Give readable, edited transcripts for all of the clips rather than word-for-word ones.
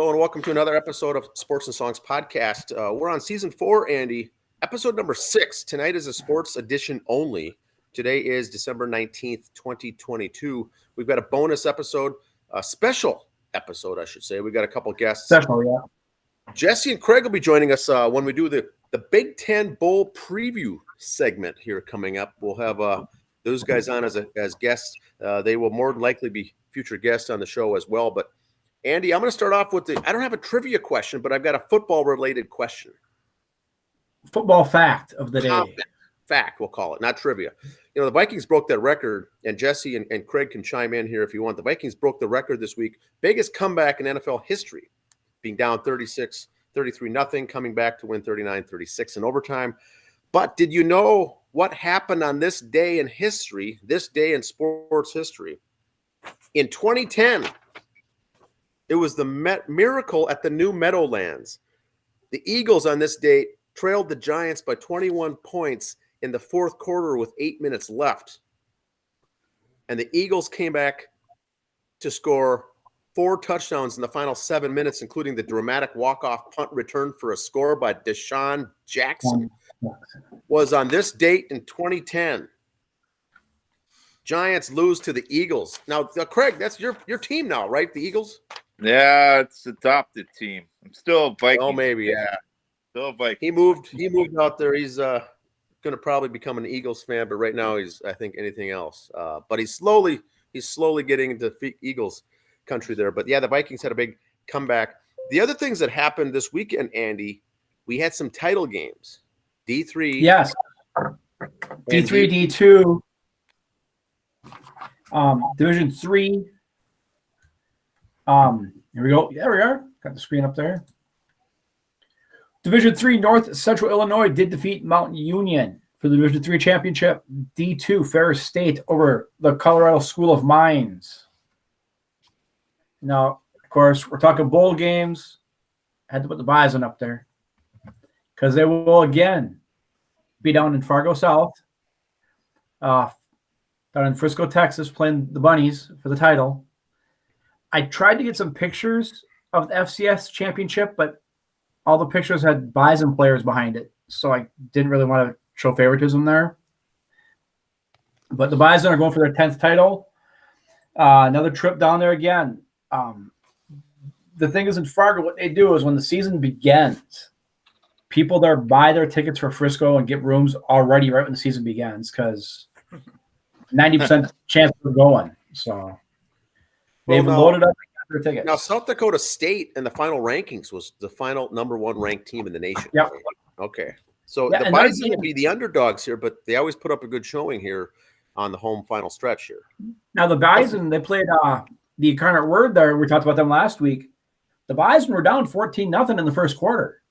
Hello and welcome to another episode of Sports and Songs podcast. We're on season 4, Andy, episode number 6. Tonight is a sports edition only. Today is December 19th, 2022. We've got a bonus episode, a special episode, I should say. We've got a couple guests. Special, yeah. Jesse and Craig will be joining us when we do the Big Ten Bowl preview segment here coming up. We'll have those guys on as guests. They will more than likely be future guests on the show as well. But Andy, I'm going to start off with I don't have a trivia question, but I've got a football-related question. Football fact of the day. Fact, we'll call it, not trivia. You know, the Vikings broke that record, and Jesse and Craig can chime in here if you want. The Vikings broke the record this week. Biggest comeback in NFL history, being down 33-0, coming back to win 39-36 in overtime. But did you know what happened on this day in history, this day in sports history? In 2010, it was the miracle at the New Meadowlands. The Eagles on this date trailed the Giants by 21 points in the fourth quarter with 8 minutes left. And the Eagles came back to score 4 touchdowns in the final 7 minutes, including the dramatic walk-off punt return for a score by Deshaun Jackson. Was on this date in 2010. Giants lose to the Eagles. Now, Craig, that's your team now, right? The Eagles? Yeah, it's adopted team. I'm still a Viking. Oh, maybe, yeah. Still a Viking. He moved out there. He's going to probably become an Eagles fan, but right now he's, I think, anything else. But he's slowly getting into Eagles country there. But yeah, the Vikings had a big comeback. The other things that happened this weekend, Andy, we had some title games. D3. Yes. D3, D2. Division 3. Here we go. There we are. Got the screen up there. Division 3, North Central Illinois did defeat Mount Union for the Division 3 championship. D2, Ferris State over the Colorado School of Mines. Now, of course, we're talking bowl games. Had to put the Bison up there because they will again be down in Fargo South, down in Frisco, Texas, playing the Bunnies for the title. I tried to get some pictures of the FCS championship, but all the pictures had Bison players behind it, so I didn't really want to show favoritism there. But the Bison are going for their 10th title. Another trip down there again. The thing is in Fargo, what they do is when the season begins, people there buy their tickets for Frisco and get rooms already right when the season begins because 90% chance of going. So they've loaded up their tickets. Now, South Dakota State in the final rankings was the final number 1 ranked team in the nation. Yep. Okay. So the Bison will be the underdogs here, but they always put up a good showing here on the home final stretch here. Now, the Bison, they played the Incarnate Word there. We talked about them last week. The Bison were down 14-0 in the first quarter.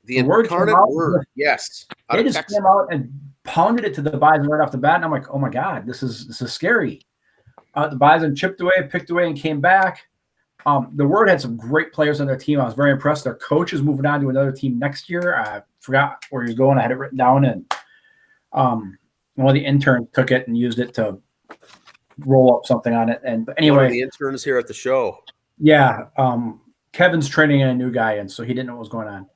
The Incarnate Word, yes. They just came out and pounded it to the Bison right off the bat, and I'm like, oh, my God, this is scary. The Bison chipped away, picked away, and came back. The Word had some great players on their team. I was very impressed. Their coach is moving on to another team next year. I forgot where he was going. I had it written down, and one of the interns took it and used it to roll up something on it. But anyway, one of the interns here at the show. Yeah, Kevin's training a new guy, and so he didn't know what was going on.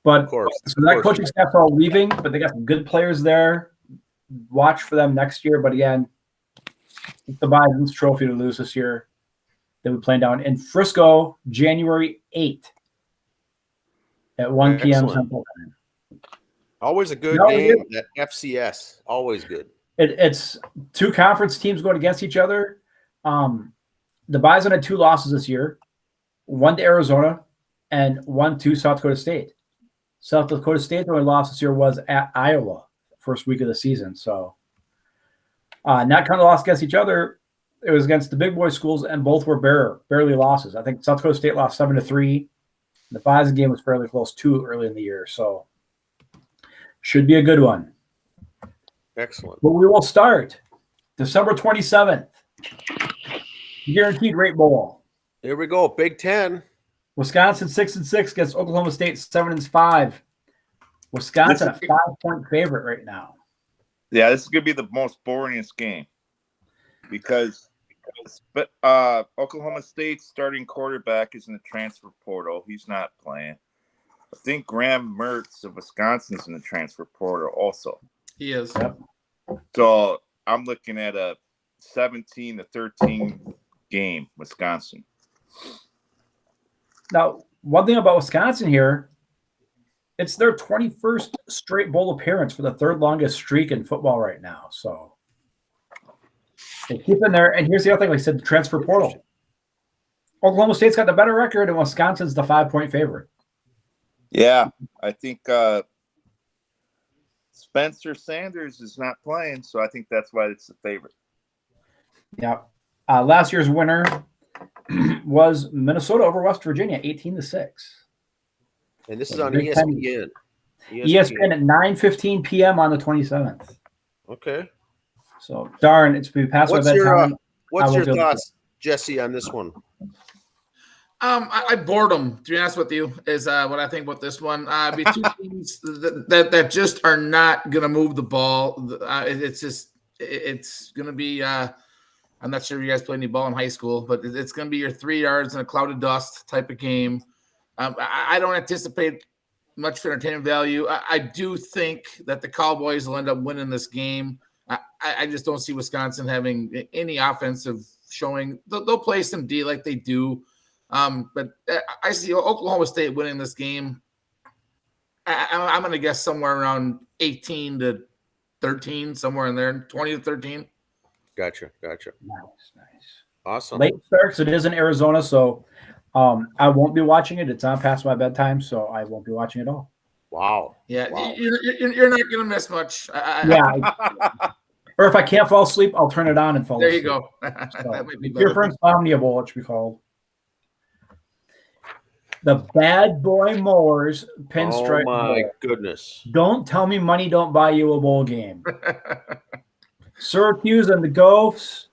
But of course, so that coaching staff's all leaving, but they got some good players there. Watch for them next year. But again, it's the Bison's trophy to lose this year. They'll be playing down in Frisco, January 8th at 1 p.m. Central Time. Always a good game at FCS. Always good. It's 2 conference teams going against each other. The Bison had 2 losses this year, 1 to Arizona and 1 to South Dakota State. South Dakota State, only loss this year was at Iowa, first week of the season. So not kind of lost against each other. It was against the big boy schools, and both were barely losses. I think South Dakota State lost 7-3. The Bison game was fairly close too early in the year, so should be a good one. Excellent. But we will start December 27th. Guaranteed Rate Bowl. Here we go. Big Ten. Wisconsin 6-6 against Oklahoma State 7-5. Wisconsin a 5-point favorite right now. Yeah, this is going to be the most boringest game because But Oklahoma State's starting quarterback is in the transfer portal. He's not playing. I think Graham Mertz of Wisconsin is in the transfer portal also. He is. Yep. So I'm looking at a 17-13 game, Wisconsin. Now, one thing about Wisconsin here, it's their 21st straight bowl appearance for the third longest streak in football right now. So they keep in there. And here's the other thing, like I said, the transfer portal. Oklahoma State's got the better record, and Wisconsin's the 5-point favorite. Yeah, I think Spencer Sanders is not playing, so I think that's why it's the favorite. Yeah. Last year's winner was Minnesota over West Virginia, 18-6. And this is So on Big Ten. ESPN. ESPN at 9:15 p.m. on the 27th. Okay. So, darn, it's been past my What's your bedtime. what's I your will go thoughts, Jesse, on this one? I boredom, to be honest with you, is what I think about this one. Be two teams that just are not going to move the ball. It's going to be. I'm not sure if you guys played any ball in high school, but it's going to be your 3 yards in a cloud of dust type of game. I don't anticipate much for entertainment value. I do think that the Cowboys will end up winning this game. I just don't see Wisconsin having any offensive showing. They'll play some D like they do. But I see Oklahoma State winning this game. I'm going to guess somewhere around 18-13, somewhere in there, 20-13. Gotcha. Nice. Awesome. Late starts. It is in Arizona, so I won't be watching it. It's on past my bedtime, so I won't be watching it all. Wow. Yeah, Wow. you're not going to miss much. Or if I can't fall asleep, I'll turn it on and fall There asleep. you go. So, That might be here better. for Insomnia Bowl, it should be called. The Bad Boy Mowers Pinstripe Oh my Bowl. goodness. Don't tell me money don't buy you a bowl game. Syracuse and the Gophs.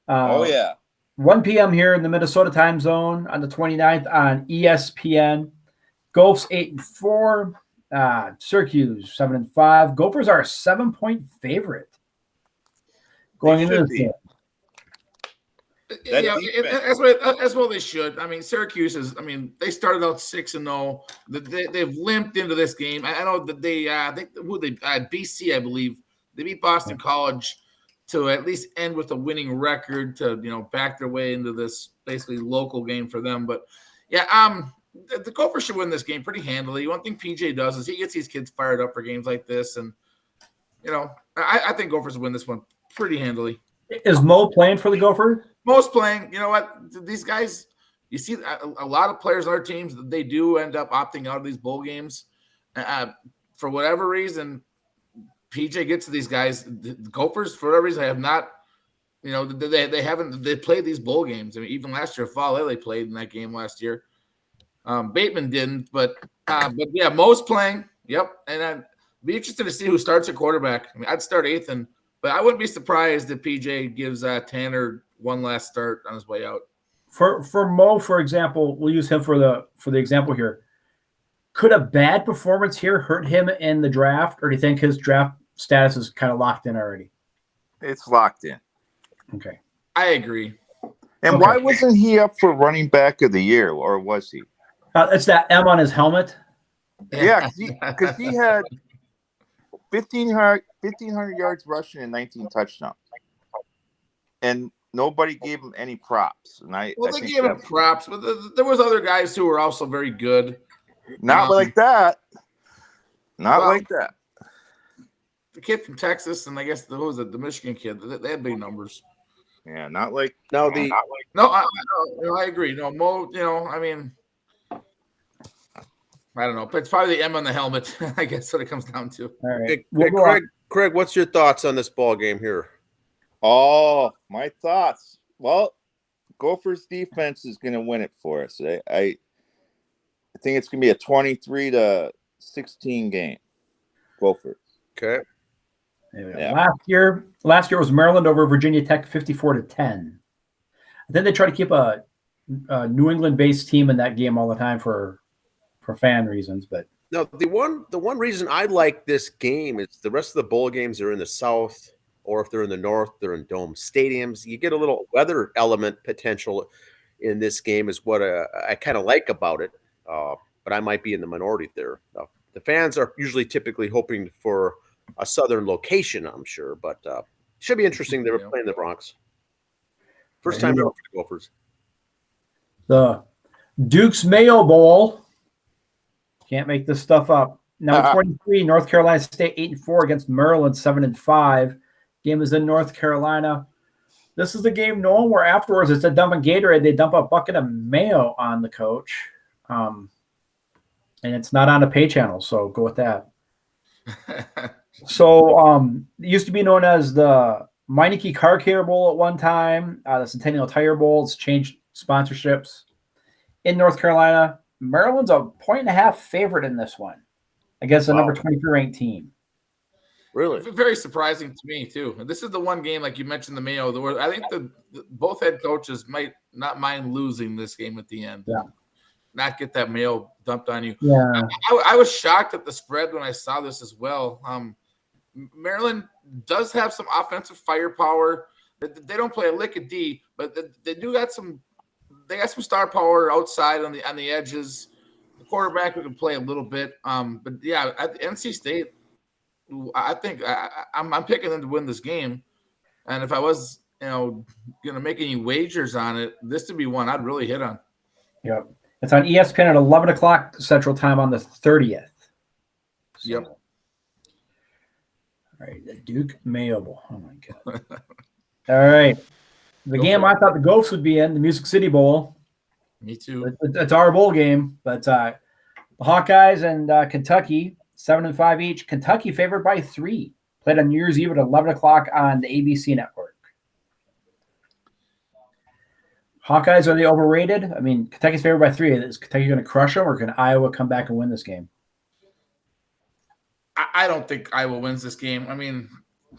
Oh, yeah. 1 p.m. here in the Minnesota time zone on the 29th on ESPN. Gophs 8-4. Syracuse 7-5. Gophers are a 7-point favorite going into this game. That Yeah, defense. that's what they should. I mean, Syracuse is. I mean, they started out 6-0. They've limped into this game. I know that they. I think BC, I believe, they beat Boston College to at least end with a winning record to back their way into this basically local game for them. But yeah, the Gophers should win this game pretty handily. One thing PJ does is he gets these kids fired up for games like this, and I think Gophers win this one pretty handily. Is Mo playing for the Gophers? Most playing, you know what? These guys, you see a lot of players on our teams, they do end up opting out of these bowl games. For whatever reason, PJ gets to these guys. The Gophers, for whatever reason, have not, they haven't, they played these bowl games. I mean, even last year, Fale played in that game last year. Bateman didn't, but yeah, Mo's playing. Yep. And I'd be interested to see who starts at quarterback. I mean, I'd start Ethan, but I wouldn't be surprised if PJ gives Tanner one last start on his way out. For Mo, for example, we'll use him for the example here. Could a bad performance here hurt him in the draft, or do you think his draft status is kind of locked in already? It's locked in. Okay. I agree. And Okay. why wasn't he up for running back of the year, or was he? It's that M on his helmet. Yeah, because he had 1,500 yards rushing and 19 touchdowns. And nobody gave him any props. And I Well, they think gave him that- props, but there was other guys who were also very good. Not like that. Not Well, like that. The kid from Texas, and I guess who was it? The Michigan kid. They had big numbers. Yeah, not like Now the No, I agree. No, Mo. I mean, I don't know, but it's probably the M on the helmet. I guess what it comes down to. All right. hey, We'll go on. Craig, what's your thoughts on this ball game here? Oh, my thoughts. Well, Gophers defense is going to win it for us. I think it's going to be a 23-16 game. Gophers. Okay. Yeah. Last year was Maryland over Virginia Tech, 54-10. Then they try to keep a New England-based team in that game all the time for fan reasons, but Now the one reason I like this game is the rest of the bowl games are in the South. or if they're in the north, they're in dome stadiums. You get a little weather element potential in this game, is what I kind of like about it. But I might be in the minority there. The fans are usually typically hoping for a southern location, I'm sure, but should be interesting. They were playing the Bronx. First time ever for the Gophers. The Duke's Mayo Bowl. Can't make this stuff up. Number 23, North Carolina State 8-4 against Maryland 7-5. Game is in North Carolina. This is the game known where afterwards it's a dump of Gatorade. They dump a bucket of mayo on the coach. And it's not on a pay channel, so go with that. So it used to be known as the Meineke Car Care Bowl at one time, the Centennial Tire Bowl. It's changed sponsorships. In North Carolina, Maryland's a 1.5 favorite in this one against the number 23 ranked team. Really? Very surprising to me, too. And this is the one game, like you mentioned, the Mayo. I think both head coaches might not mind losing this game at the end. Yeah. Not get that Mayo dumped on you. Yeah. I was shocked at the spread when I saw this as well. Maryland does have some offensive firepower. They don't play a lick of D, but they do got some. They got some star power outside on the edges. The quarterback who can play a little bit. But yeah, at NC State, I think I'm picking them to win this game. And if I was, going to make any wagers on it, this would be one I'd really hit on. Yep. It's on ESPN at 11 o'clock Central Time on the 30th. So, yep. All right, the Duke Mayo Bowl. Oh, my God. All right. The game I thought the Gophers would be in, the Music City Bowl. Me too. It's our bowl game, but the Hawkeyes and Kentucky, 7-5 each. Kentucky favored by 3. Played on New Year's Eve at 11 o'clock on the ABC network. Hawkeyes, are they overrated? I mean, Kentucky's favored by 3. Is Kentucky going to crush them, or can Iowa come back and win this game? I don't think Iowa wins this game. I mean,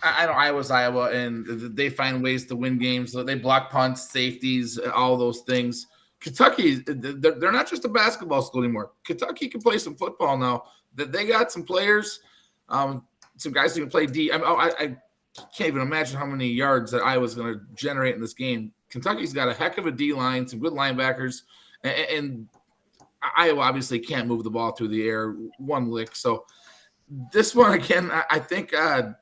I know Iowa's Iowa, and they find ways to win games. They block punts, safeties, all those things. Kentucky, they're not just a basketball school anymore. Kentucky can play some football now. They got some players, some guys who can play D. I can't even imagine how many yards that Iowa's going to generate in this game. Kentucky's got a heck of a D line, some good linebackers, and Iowa obviously can't move the ball through the air one lick. So this one, again, I think I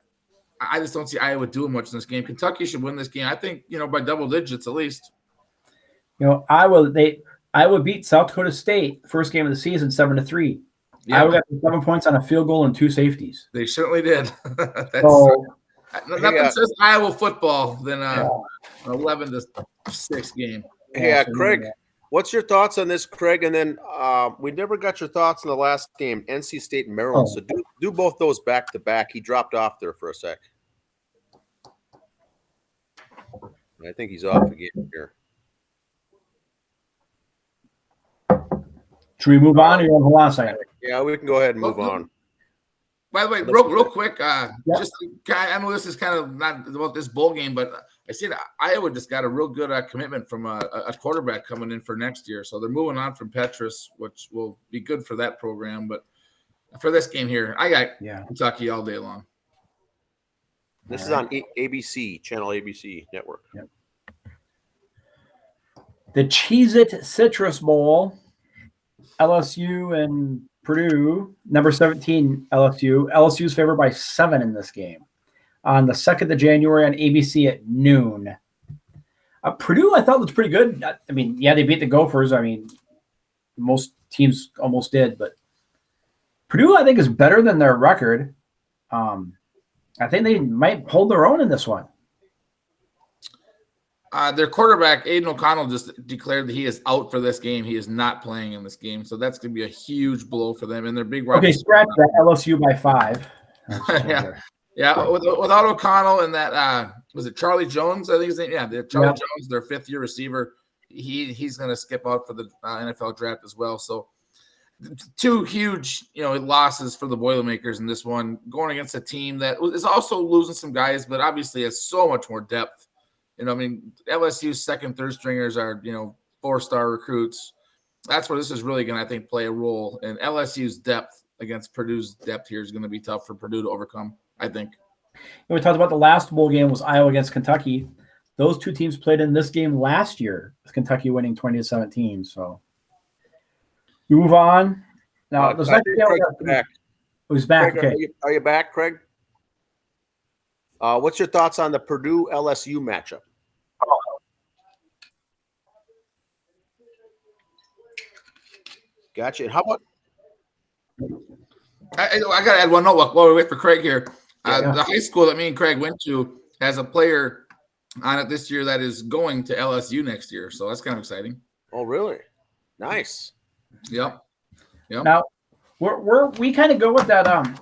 just don't see Iowa doing much in this game. Kentucky should win this game. I think, by double digits at least. Iowa beat South Dakota State first game of the season 7-3. Yeah. Iowa got 7 points on a field goal and 2 safeties. They certainly did. Nothing says Iowa football than 11-6 game. Yeah, Craig, what's your thoughts on this, Craig? And then we never got your thoughts on the last game, NC State and Maryland. So do both those back to back. He dropped off there for a sec. I think he's off again here. Should we move on, or you want to hold on a second? Yeah, we can go ahead and move on. By the way, real quick, just I know this is kind of not about this bowl game, but I see that Iowa just got a real good commitment from a quarterback coming in for next year. So they're moving on from Petrus, which will be good for that program. But for this game here, I got Kentucky all day long. This is on ABC, channel ABC network. Yep. The Cheez-It Citrus Bowl, LSU and Purdue, number 17 LSU. LSU's favored by 7 in this game. On the 2nd of January on ABC at noon. Purdue, I thought, was pretty good. I mean, they beat the Gophers. I mean, most teams almost did. But Purdue, I think, is better than their record. I think they might hold their own in this one. Their quarterback, Aiden O'Connell, just declared that he is out for this game. He is not playing in this game. So that's going to be a huge blow for them. And their big Okay, scratch that. LSU by 5. Yeah. Without O'Connell and that, was it Charlie Jones? I think his name. Yeah, Charlie Jones, their 5th-year receiver. He's going to skip out for the NFL draft as well. So 2 huge, losses for the Boilermakers in this one, going against a team that is also losing some guys, but obviously has so much more depth. LSU's 2nd, 3rd stringers are, 4-star recruits. That's where this is really going to, I think, play a role. And LSU's depth against Purdue's depth here is going to be tough for Purdue to overcome, I think. And we talked about the last bowl game was Iowa against Kentucky. Those two teams played in this game last year, with Kentucky winning 20-17. So we move on. Now, Craig's back. Who's back? Craig, Okay. are you back, Craig? What's your thoughts on the Purdue LSU matchup? Gotcha. And how about I got to add one note while we wait for Craig here. Yeah. The high school that me and Craig went to has a player on it this year that is going to LSU next year. So that's kind of exciting. Oh, really? Nice. Yep. Now, we kind of go with that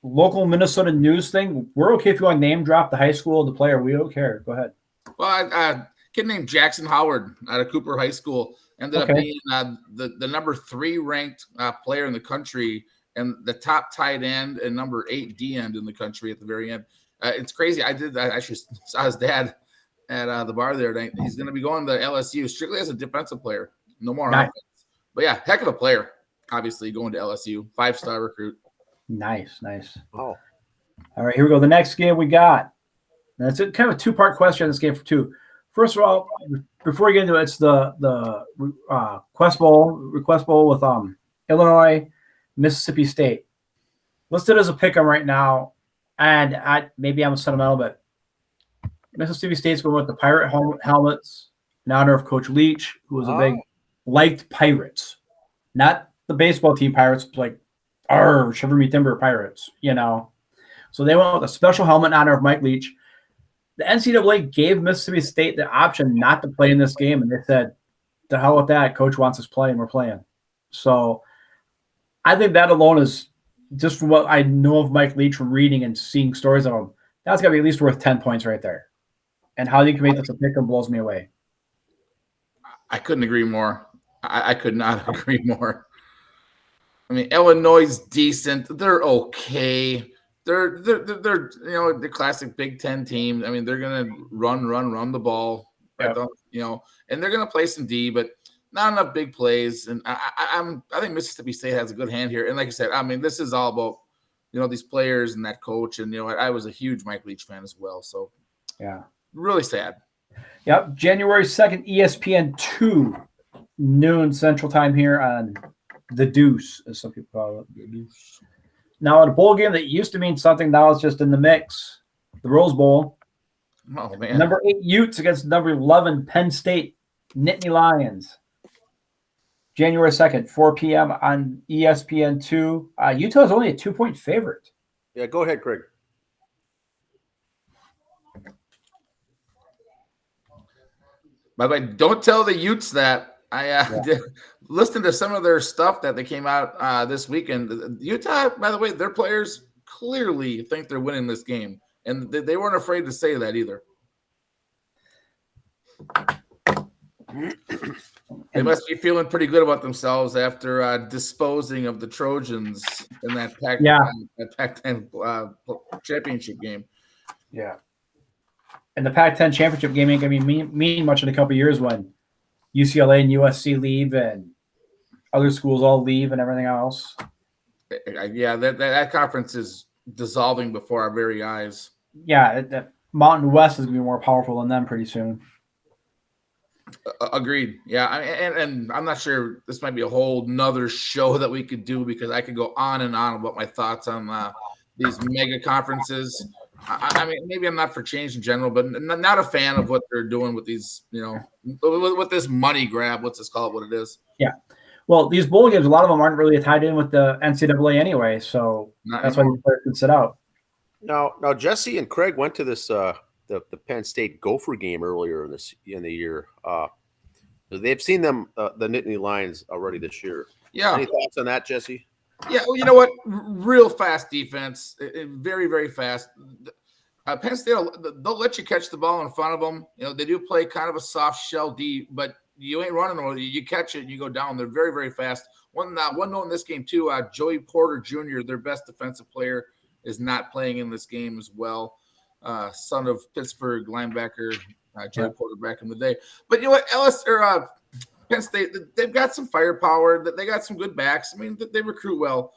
local Minnesota news thing. We're okay if you want to name drop the high school, the player. We don't care. Go ahead. Well, a kid named Jackson Howard out of Cooper High School ended up being the number 3 ranked player in the country and the top tight end and number 8 D end in the country at the very end. It's crazy. I actually saw his dad at the bar there. He's going to be going to LSU strictly as a defensive player. No more offense. But yeah, heck of a player. Obviously going to LSU, 5-star recruit. Nice. Oh, All right, here we go. The next game we got. And it's kind of a 2-part question on this game for 2. First of all, before we get into it, it's the request bowl with Illinois, Mississippi State. Listed as a pick'em right now, and maybe I'm sentimental, but Mississippi State's going with the Pirate helmets in honor of Coach Leach, who was a big liked Pirates, not the baseball team Pirates, like Shiver Me Timber Pirates, So they went with a special helmet in honor of Mike Leach. The NCAA gave Mississippi State the option not to play in this game, and they said, "The hell with that! Coach wants us playing. We're playing." So I think that alone is, just from what I know of Mike Leach from reading and seeing stories of him, that's got to be at least worth 10 points right there. And how you can make this a pick blows me away. I couldn't agree more. I could not agree more. I mean, Illinois is decent. They're okay. They're the classic Big Ten team. I mean, they're gonna run the ball, Yep. and they're gonna play some D, but not enough big plays. And I think Mississippi State has a good hand here. And like I said, I mean, this is all about these players and that coach. And I was a huge Mike Leach fan as well. So Yeah. really sad. Yep. January 2nd, ESPN 2, noon Central Time here on The Deuce, as some people call it. The Deuce. Now, in a bowl game that used to mean something, now it's just in the mix. The Rose Bowl. Oh, man. Number 8 Utes against number 11 Penn State Nittany Lions. January 2nd, 4 p.m. on ESPN 2. Utah is only a 2-point favorite. yeah. Go ahead, Craig. By the way, don't tell the Utes that. I listened to some of their stuff that they came out this weekend. Utah, by the way, their players clearly think they're winning this game, and they weren't afraid to say that either. They must be feeling pretty good about themselves after disposing of the Trojans in that Pac-10 championship game. Yeah. And the Pac-10 championship game ain't going to mean much in a couple of years when UCLA and USC leave and other schools all leave and everything else. Yeah, that conference is dissolving before our very eyes. Yeah, that Mountain West is going to be more powerful than them pretty soon. Agreed. Yeah, and I'm not sure. This might be a whole nother show that we could do because I could go on and on about my thoughts on these mega conferences. I mean, maybe I'm not for change in general, but not a fan of what they're doing with these, with this money grab. Let's just call it what it is. Yeah. Well, these bowl games, a lot of them aren't really tied in with the NCAA anyway, so that's why the players can sit out. Now, Jesse and Craig went to this the Penn State Gopher game earlier in the year. They've seen them the Nittany Lions already this year. Yeah. Any thoughts on that, Jesse? Yeah, well, you know what? Real fast defense, very, very fast. Penn State, they'll let you catch the ball in front of them. They do play kind of a soft shell D, but you ain't running over. You catch it and you go down. They're very, very fast. One note in this game too. Joey Porter Jr., their best defensive player, is not playing in this game as well. Son of Pittsburgh linebacker Joey Porter back in the day. But you know what? Penn State, they've got some firepower. They got some good backs. I mean, they recruit well.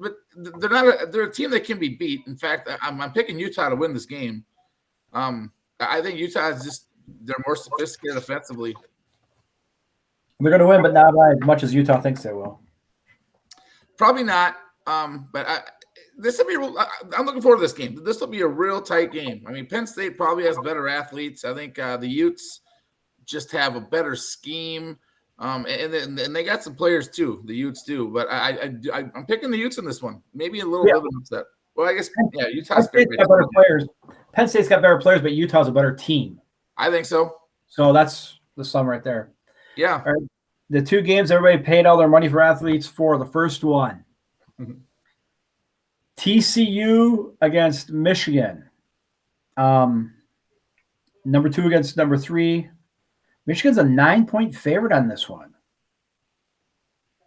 they're a team that can be beat. In fact, I'm picking Utah to win this game. I think Utah is they're more sophisticated offensively. They're going to win, but not by as much as Utah thinks they will. Probably not. But this will be. I'm looking forward to this game. This will be a real tight game. I mean, Penn State probably has better athletes. I think the Utes just have a better scheme, and they got some players too. The Utes do, but I'm picking the Utes in this one. Maybe a little bit of an upset. Well, I guess Utah's got better players. Penn State's got better players, but Utah's a better team. I think so. So that's the sum right there. Yeah. All right. The two games everybody paid all their money for athletes for. The first one, TCU against Michigan. Number 2 against number 3. Michigan's a 9-point favorite on this one.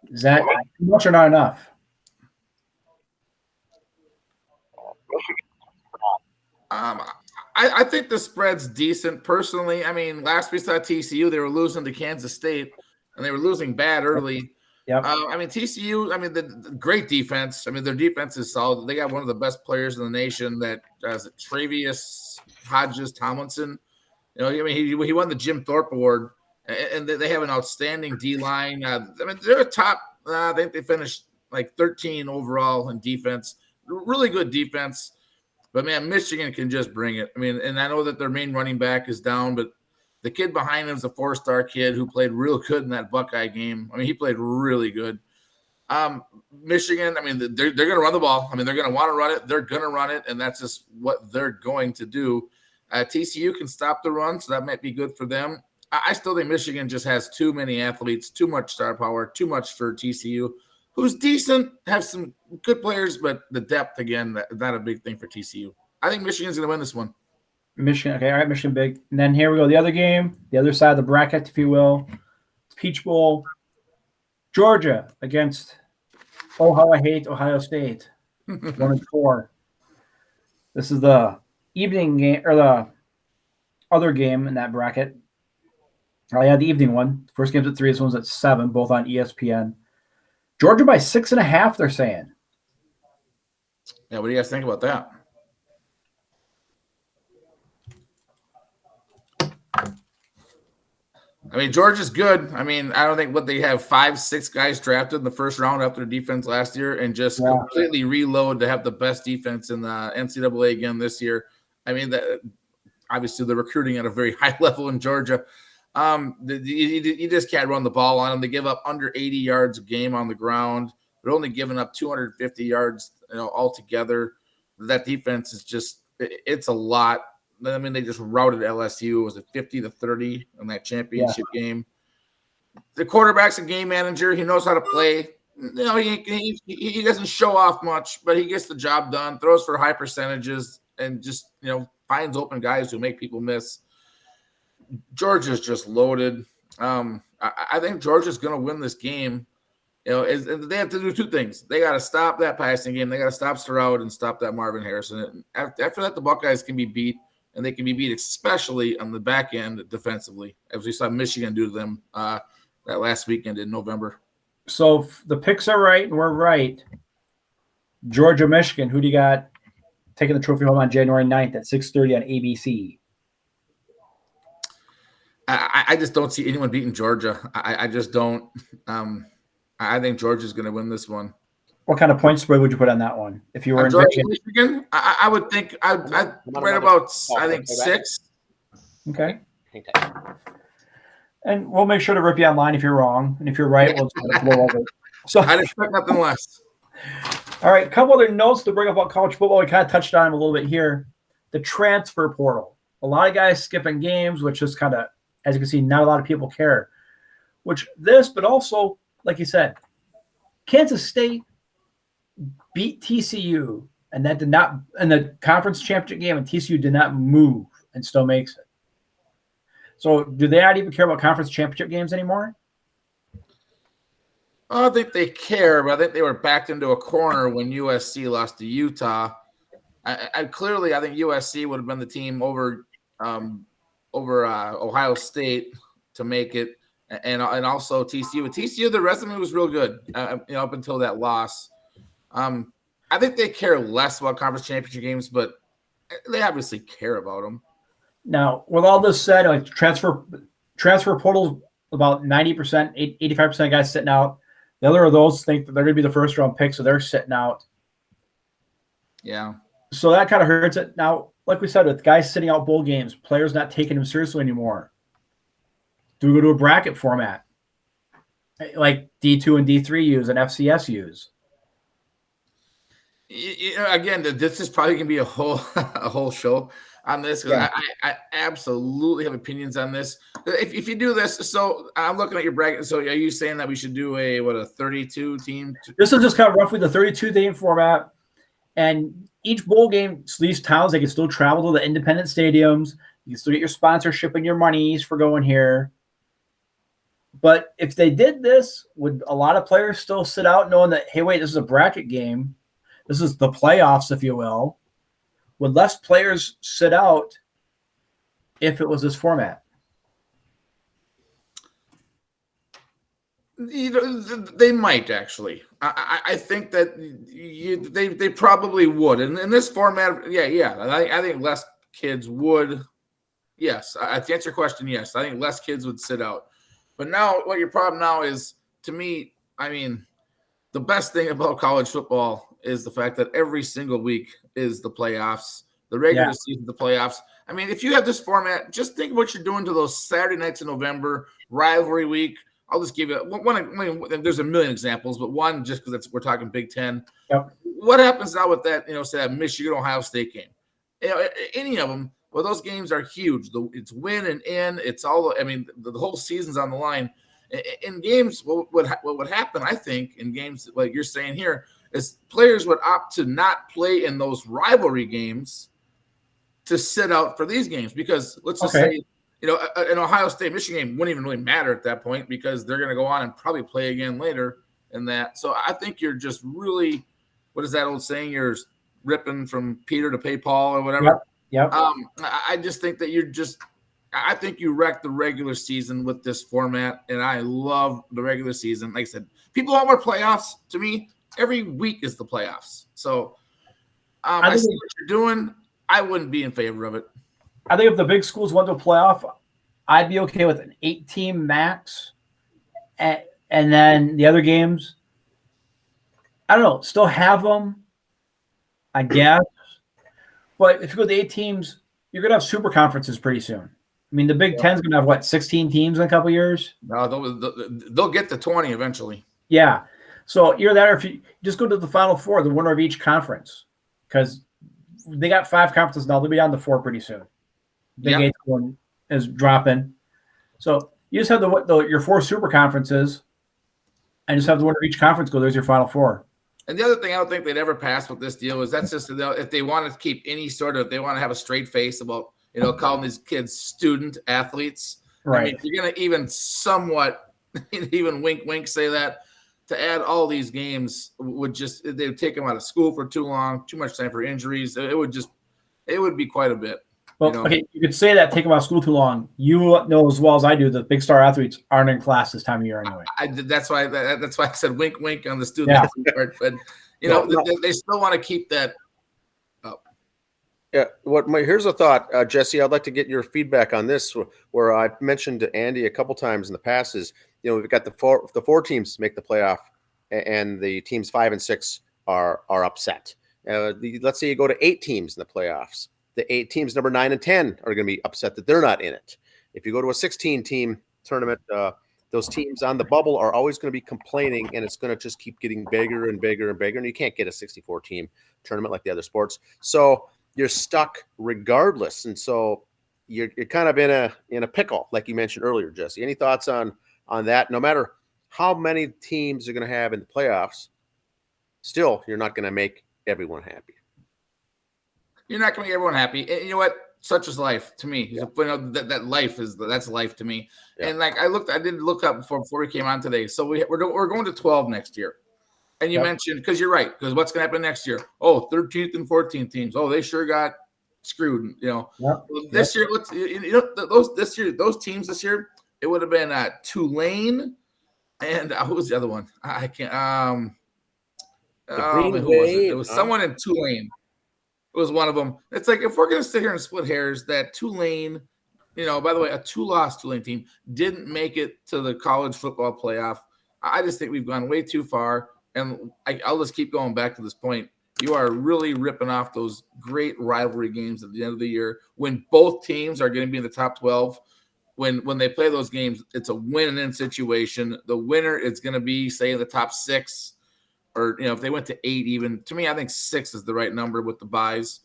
Is that too much or not enough? I think the spread's decent personally. I mean, last we saw TCU, they were losing to Kansas State, and they were losing bad early. Yep. I mean, TCU, the great defense. I mean, their defense is solid. They got one of the best players in the nation that is Travius Hodges Tomlinson. I mean, he won the Jim Thorpe Award, and they have an outstanding D-line. I mean, they're a top I think they finished like 13 overall in defense. Really good defense. But, man, Michigan can just bring it. I mean, and I know that their main running back is down, but the kid behind him is a 4-star kid who played real good in that Buckeye game. I mean, he played really good. Michigan, I mean, they're going to run the ball. I mean, they're going to want to run it. They're going to run it, and that's just what they're going to do. TCU can stop the run, so that might be good for them. I still think Michigan just has too many athletes, too much star power, too much for TCU, who's decent, have some good players, but the depth, again, not a big thing for TCU. I think Michigan's going to win this one. Michigan, okay, all right, Michigan big. And then here we go, the other game, the other side of the bracket, if you will. Peach Bowl. Georgia against, oh, how I hate Ohio State. 1-4. This is the evening game, or the other game in that bracket. I had the evening one. First game's at 3, this one's at 7, both on ESPN. Georgia by 6.5, they're saying. Yeah, what do you guys think about that? I mean, Georgia's good. I mean, I don't think they have 5-6 guys drafted in the first round after the defense last year and just completely reload to have the best defense in the NCAA again this year. I mean, obviously they're recruiting at a very high level in Georgia. You just can't run the ball on them. They give up under 80 yards a game on the ground. They're only giving up 250 yards, altogether. That defense is it's a lot. I mean, they just routed LSU. It was a 50-30 in that championship game. The quarterback's a game manager. He knows how to play. He doesn't show off much, but he gets the job done, throws for high percentages, and just, finds open guys who make people miss. Georgia's just loaded. I think Georgia's going to win this game. They have to do two things. They got to stop that passing game. They got to stop Stroud and stop that Marvin Harrison. And after that, the Buckeyes can be beat, and they can be beat especially on the back end defensively, as we saw Michigan do to them that last weekend in November. So if the picks are right and we're right, Georgia, Michigan, who do you got taking the trophy home on January 9th at 6:30 on ABC? I just don't see anyone beating Georgia. I just don't. I think Georgia's going to win this one. What kind of point spread would you put on that one? If you were in Georgia, Michigan, I would think I'd right about 6. Okay. And we'll make sure to rip you online if you're wrong, and if you're right, we'll just blow over. So I'd expect nothing less. All right, a couple other notes to bring up about college football. We kind of touched on them a little bit here. The transfer portal. A lot of guys skipping games, which is kind of, as you can see, not a lot of people care. But also, like you said, Kansas State beat TCU, and that did not in the conference championship game, and TCU did not move and still makes it. So do they not even care about conference championship games anymore? I don't think they care, but I think they were backed into a corner when USC lost to Utah. I think USC would have been the team over Ohio State to make it, and also TCU. With TCU, the resume was real good, up until that loss. I think they care less about conference championship games, but they obviously care about them. Now, with all this said, like transfer portal, about 90%, 85% of guys sitting out. The other of those think that they're going to be the first round pick, so they're sitting out. Yeah. So that kind of hurts it. Now, like we said, with guys sitting out bowl games, players not taking them seriously anymore. Do we go to a bracket format like D2 and D3 use and FCS use? Again, this is probably going to be a whole show on this because Yeah. I absolutely have opinions on this. If you do this, so I'm looking at your bracket. So are you saying that we should do a 32 team? This is just kind of roughly the 32 game format, and each bowl game, these towns, they can still travel to the independent stadiums. You can still get your sponsorship and your monies for going here. But if they did this, would a lot of players still sit out knowing that, hey, wait, this is a bracket game? This is the playoffs, if you will. Would less players sit out if it was this format? They might actually. I think that they probably would. And in this format, yeah. I think less kids would. Yes, to answer your question, yes. I think less kids would sit out. But now, what your problem now is, to me, I mean, the best thing about college football is the fact that every single week is the playoffs, the regular season, the playoffs. I mean, if you have this format, just think what you're doing to those Saturday nights in November, rivalry week. I'll just give you one. There's a million examples, but one just because we're talking Big Ten. Yep. What happens now with that? Say that Michigan-Ohio State game. Any of them. Well, those games are huge. It's win and in. It's all. I mean, the whole season's on the line. In games, what would happen? I think in games like you're saying here is players would opt to not play in those rivalry games to sit out for these games because let's just say. An Ohio State Michigan game wouldn't even really matter at that point because they're going to go on and probably play again later in that. So I think you're just really, what is that old saying? You're ripping from Peter to pay Paul or whatever. Yep. I just think that I think you wrecked the regular season with this format, and I love the regular season. Like I said, people want more playoffs. To me, every week is the playoffs. So I see what you're doing. I wouldn't be in favor of it. I think if the big schools went to a playoff, I'd be okay with an 8-team max. And then the other games, I don't know, still have them, I guess. But if you go to 8 teams, you're going to have super conferences pretty soon. I mean, the Big Ten's going to have, 16 teams in a couple of years? No, they'll get to 20 eventually. Yeah. So either that or if you just go to the Final Four, the winner of each conference. Because they got 5 conferences now. They'll be down to 4 pretty soon. Big 8 one is dropping. So you just have your 4 super conferences and just have the winner of each conference go, there's your Final Four. And the other thing I don't think they'd ever pass with this deal is that's just if they want to keep any sort of, they want to have a straight face about, calling these kids student athletes. Right. I mean, if you're going to even somewhat, even wink, say that, to add all these games would just, they would take them out of school for too long, too much time for injuries. It would be quite a bit. Well, okay, you could say that, take them out of school too long. You know as well as I do that big star athletes aren't in class this time of year anyway. That's why I said wink on the student athlete part. But they still want to keep that up. Yeah. Here's a thought, Jesse. I'd like to get your feedback on this. Where I've mentioned to Andy a couple times in the past is we've got the four teams make the playoff, and the teams 5 and 6 are upset. Let's say you go to 8 teams in the playoffs. The 8 teams, number 9 and 10, are going to be upset that they're not in it. If you go to a 16-team tournament, those teams on the bubble are always going to be complaining, and it's going to just keep getting bigger and bigger and bigger, and you can't get a 64-team tournament like the other sports. So you're stuck regardless, and so you're kind of in a pickle, like you mentioned earlier, Jesse. Any thoughts on that? No matter how many teams you're going to have in the playoffs, still you're not going to make everyone happy. You're not going to make everyone happy. And you know what? Such is life to me. Yeah. That life that's life to me. Yeah. And I did look up before we came on today. So we're going to 12 next year. And you mentioned, because you're right, because what's going to happen next year? Oh, 13th and 14th teams. Oh, they sure got screwed. This year, those teams this year, it would have been Tulane and who was the other one? I can't. Green man, who was it? It Wave, was huh? someone in Tulane. It was one of them. It's like if we're going to sit here and split hairs, that Tulane, by the way, a 2-loss Tulane team didn't make it to the college football playoff. I just think we've gone way too far. And I'll just keep going back to this point. You are really ripping off those great rivalry games at the end of the year when both teams are going to be in the top 12. When they play those games, it's a win-in situation. The winner is going to be, say, in the top 6. Or, if they went to 8 even, to me, I think 6 is the right number with the buys.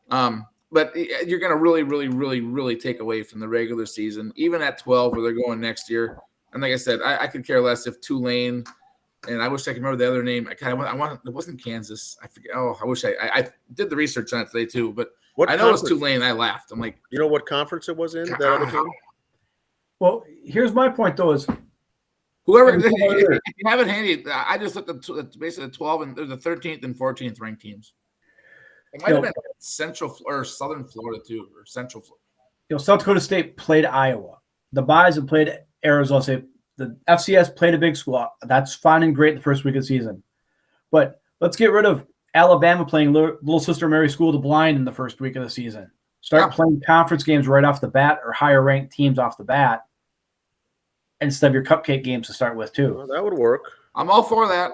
But you're going to really, really, really, really take away from the regular season, even at 12 where they're going next year. And like I said, I could care less if Tulane, and I wish I could remember the other name. It wasn't Kansas. I forget. Oh, I wish I did the research on it today too. But What I know it's conference? Tulane. I laughed. I'm like, You know what conference it was in? That other team? Well, here's my point though: is whoever, if you have it handy, I just looked at basically the 12 and the 13th and 14th ranked teams. It might have been Central or Southern Florida too, or Central Florida. South Dakota State played Iowa. The Buys have played Arizona State. The FCS played a big school. That's fine and great the first week of the season. But let's get rid of Alabama playing Little Sister Mary School of the Blind in the first week of the season. Start playing conference games right off the bat or higher ranked teams off the bat instead of your cupcake games to start with too. Well, that would work. I'm all for that.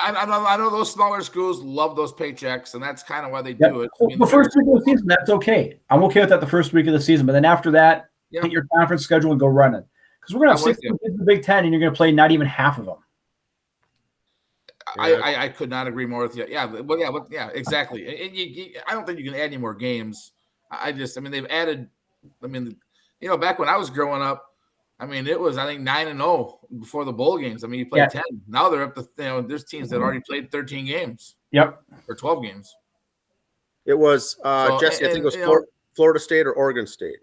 I know those smaller schools love those paychecks, and that's kind of why they do it. The first week of the season, that's okay. I'm okay with that the first week of the season. But then after that, hit your conference schedule and go running. Because we're going to have 16 kids in the Big Ten, and you're going to play not even half of them. I could not agree more with you. Yeah, exactly. And I don't think you can add any more games. They've added. Back when I was growing up, it was, I think, 9-0 before the bowl games. You played 10. Now they're up to, there's teams that already played 13 games. Yep. Or 12 games. It was, Jesse, I think it was Florida State or Oregon State.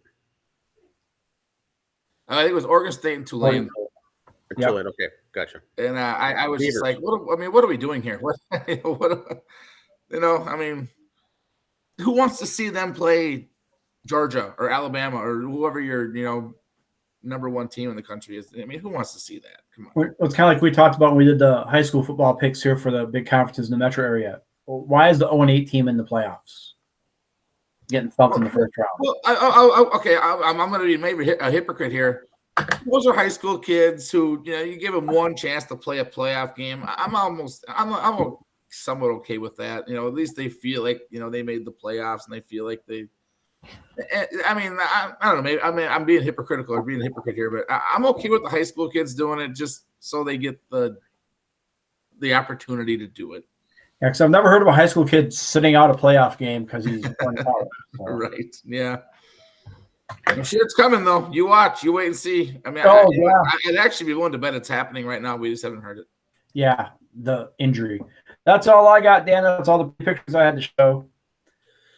I think it was Oregon State and Tulane. Tulane, okay, gotcha. And I was just like, what are we doing here? Who wants to see them play Georgia or Alabama or whoever your, number one team in the country is? Who wants to see that? Come on. It's kind of like we talked about when we did the high school football picks here for the big conferences in the metro area. Why is the 0-8 team in the playoffs getting thumped in the first round? Well, okay, I'm going to be maybe a hypocrite here. Those are high school kids who, you give them one chance to play a playoff game. I'm somewhat okay with that. At least they feel like, they made the playoffs and they feel like they. I don't know. Maybe I'm being hypocritical or being a hypocrite here, but I'm okay with the high school kids doing it just so they get the opportunity to do it. Yeah, because I've never heard of a high school kid sitting out a playoff game because he's playing college. So. Right? Yeah. I'm sure it's coming though. You watch. You wait and see. I'd actually be willing to bet it's happening right now. We just haven't heard it. Yeah, the injury. That's all I got, Dan. That's all the pictures I had to show.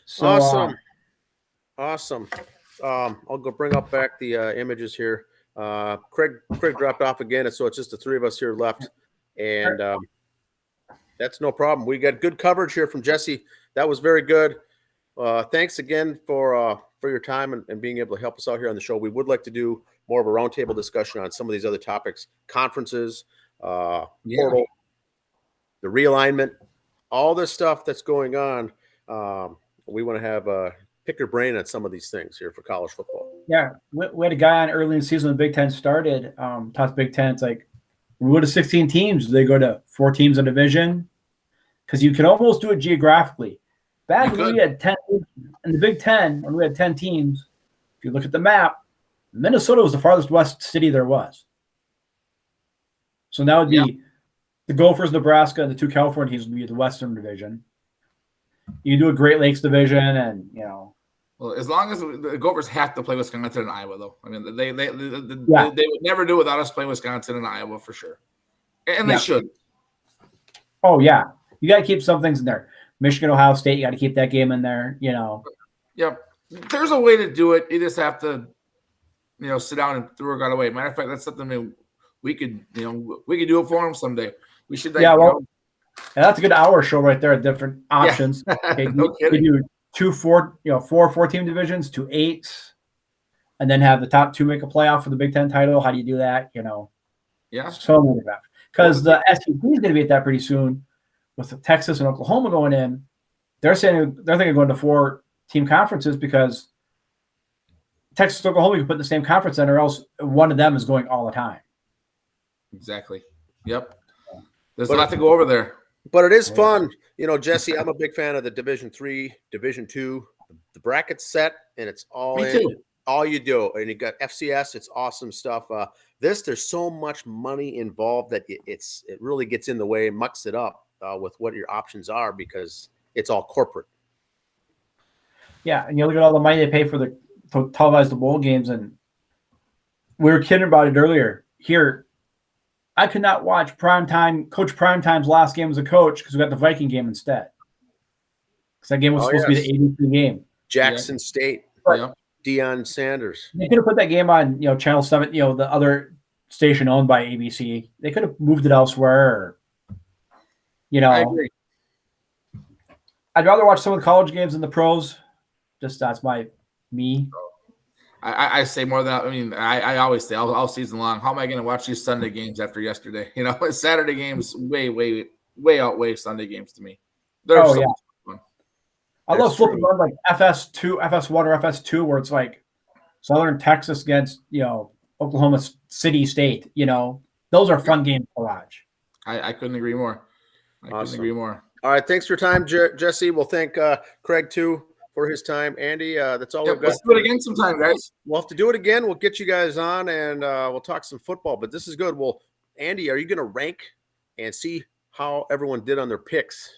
So, Awesome. I'll go bring up back the images here. Craig dropped off again, so it's just the three of us here left, and that's no problem. We got good coverage here from Jesse. That was very good. Thanks again for your time and being able to help us out here on the show. We would like to do more of a roundtable discussion on some of these other topics, conferences, portal, the realignment, all this stuff that's going on. We want to have pick your brain on some of these things here for college football. Yeah, we had a guy on early in the season when the Big Ten started. Talked Big Ten. It's like, we go to 16 teams. Do they go to 4 teams a division? Because you can almost do it geographically. Back when we had 10 in the Big Ten, when we had 10 teams, if you look at the map, Minnesota was the farthest west city there was. So that would be the Gophers, Nebraska, the 2 California teams would be the Western Division. You do a Great Lakes Division, and Well, as long as the Gophers have to play Wisconsin and Iowa, though. They would never do without us playing Wisconsin and Iowa for sure, and they should. Oh yeah, you got to keep some things in there. Michigan, Ohio State, you got to keep that game in there. Yep. There's a way to do it. You just have to, sit down and work out a way. Matter of fact, that's something we could do it for them someday. We should. And that's a good hour show right there. Different options. Yeah. Okay, No kidding. We do 4 team divisions, 2 8s, and then have the top 2 make a playoff for the Big Ten title. How do you do that? Yeah. So many factors. Because the SEC is going to be at that pretty soon. with Texas and Oklahoma going in, they're thinking of going to 4-team conferences because Texas and Oklahoma can put in the same conference then, or else one of them is going all the time. Exactly. Yep. There's a lot to go over there. But it is fun. You know, Jesse, I'm a big fan of the Division III, Division II. The bracket's set, and it's all Me in. too. All you do. And you got FCS. It's awesome stuff. There's so much money involved that it really gets in the way, mucks it up with what your options are because it's all corporate. Yeah, and you look at all the money they pay to televise the bowl games, and we were kidding about it earlier. Here, I could not watch Coach Primetime's last game as a coach because we got the Viking game instead. Because that game was supposed to be the ABC game. Jackson State. Yeah. Deion Sanders. They could have put that game on, Channel 7, the other station owned by ABC. They could have moved it elsewhere. I agree. I'd rather watch some of the college games than the pros. Just that's me. I say more than I mean. I always say all season long. How am I going to watch these Sunday games after yesterday? Saturday games way outweigh Sunday games to me. They're so much fun. I love flipping around like FS2, FS1, or FS2, where it's like Southern Texas against Oklahoma City State. Those are fun games to watch. I couldn't agree more. Couldn't agree more. All right, thanks for your time, Jesse. We'll thank Craig too for his time. Andy, that's all we've got. Let's do it again sometime, guys. We'll have to do it again. We'll get you guys on and we'll talk some football. But this is good. Well, Andy, are you going to rank and see how everyone did on their picks?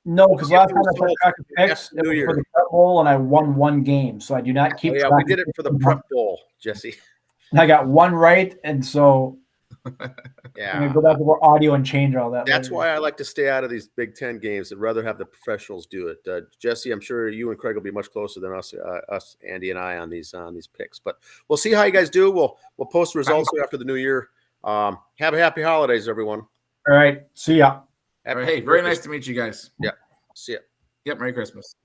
No, because last time I took track of picks, it was for the Prep Bowl, and I won one game, so I do not keep track. We did it for the Prep Bowl, Jesse. And I got one right, and so yeah, I'm gonna go back to audio and change all that. That's later. why I like to stay out of these Big Ten games. I'd rather have the professionals do it. Jesse, I'm sure you and Craig will be much closer than us, Andy and I, on these picks. But we'll see how you guys do. We'll post the results after the new year. Have a happy holidays, everyone. All right, see ya. Hey, very nice to meet you guys. Yeah, see ya. Yep, Merry Christmas.